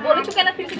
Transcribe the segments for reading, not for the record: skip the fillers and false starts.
बोले तो कहना फिर से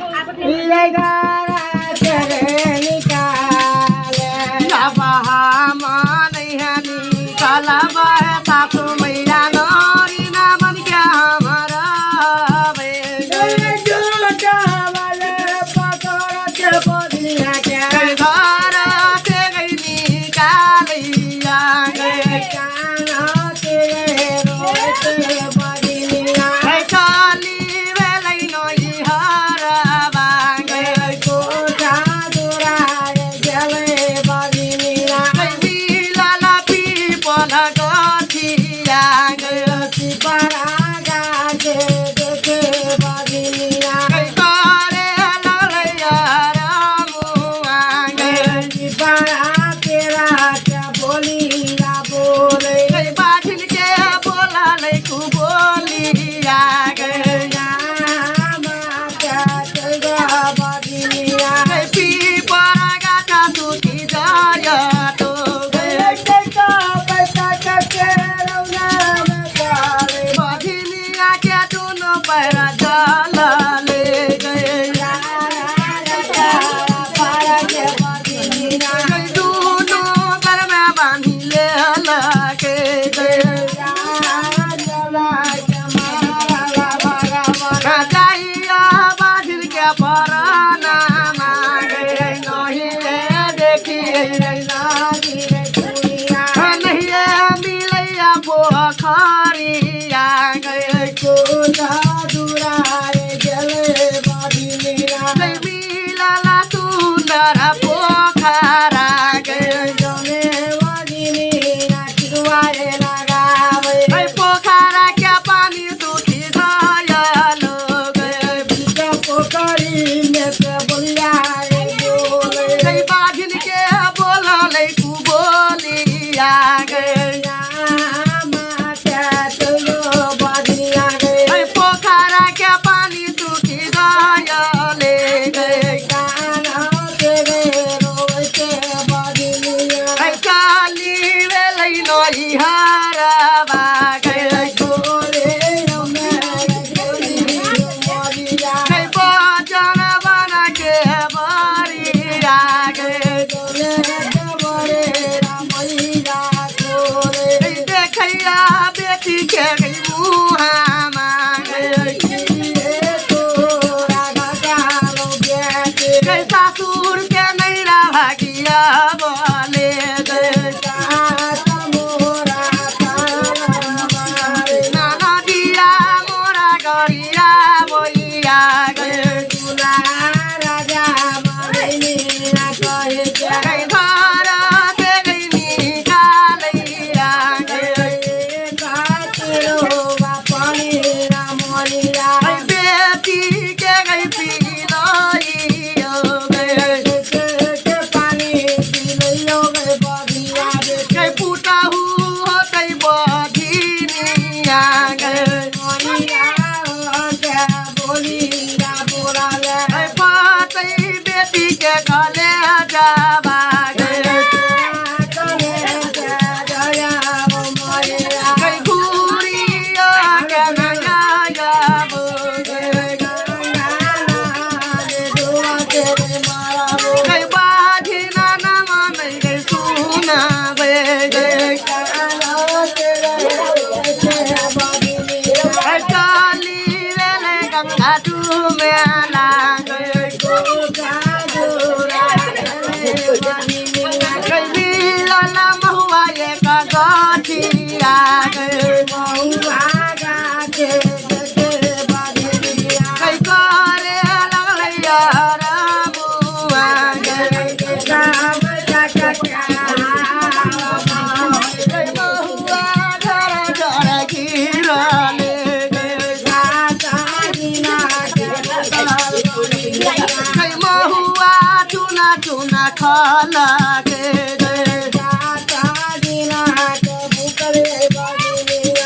खाला के रे जाता दिना के भूखले बागिनी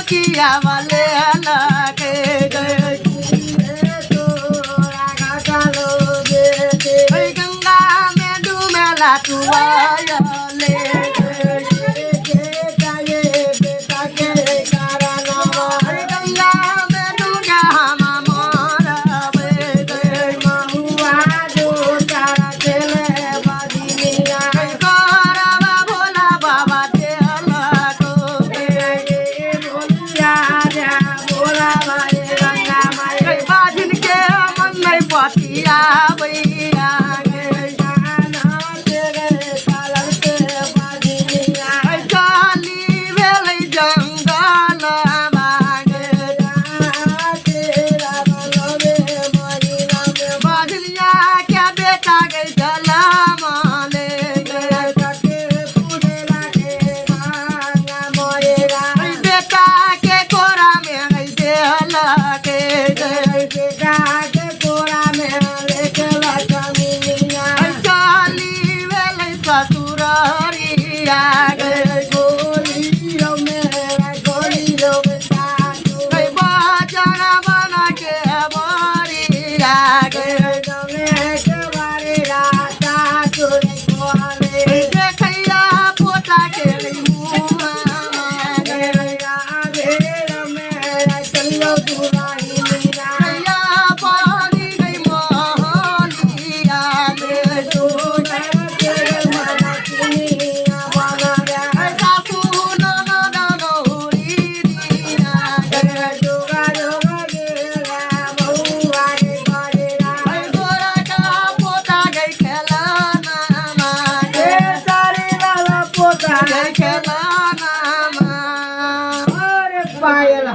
सखिया वाले लगे गंगा में डूबेला तू आयले गंगा में डूबा हम मरबे महुआ जो तारा चले बदिनिया करबा भोला बाबा तेला को भोलिया जा भोला मारे गंगा मारे बाजिन के मन नहीं पतिया भैया काली भेलै जंगल बाजलिया के बेटा गई जलमाले बेटा के कोरा में गई देल के काली भेलै ससुररिया बजना बना के बरिया देखैया पोता के पानी गई मोहलिया सासू ननद नौरी दिया गोरा का पोता गई खेलना गई खेलना पायल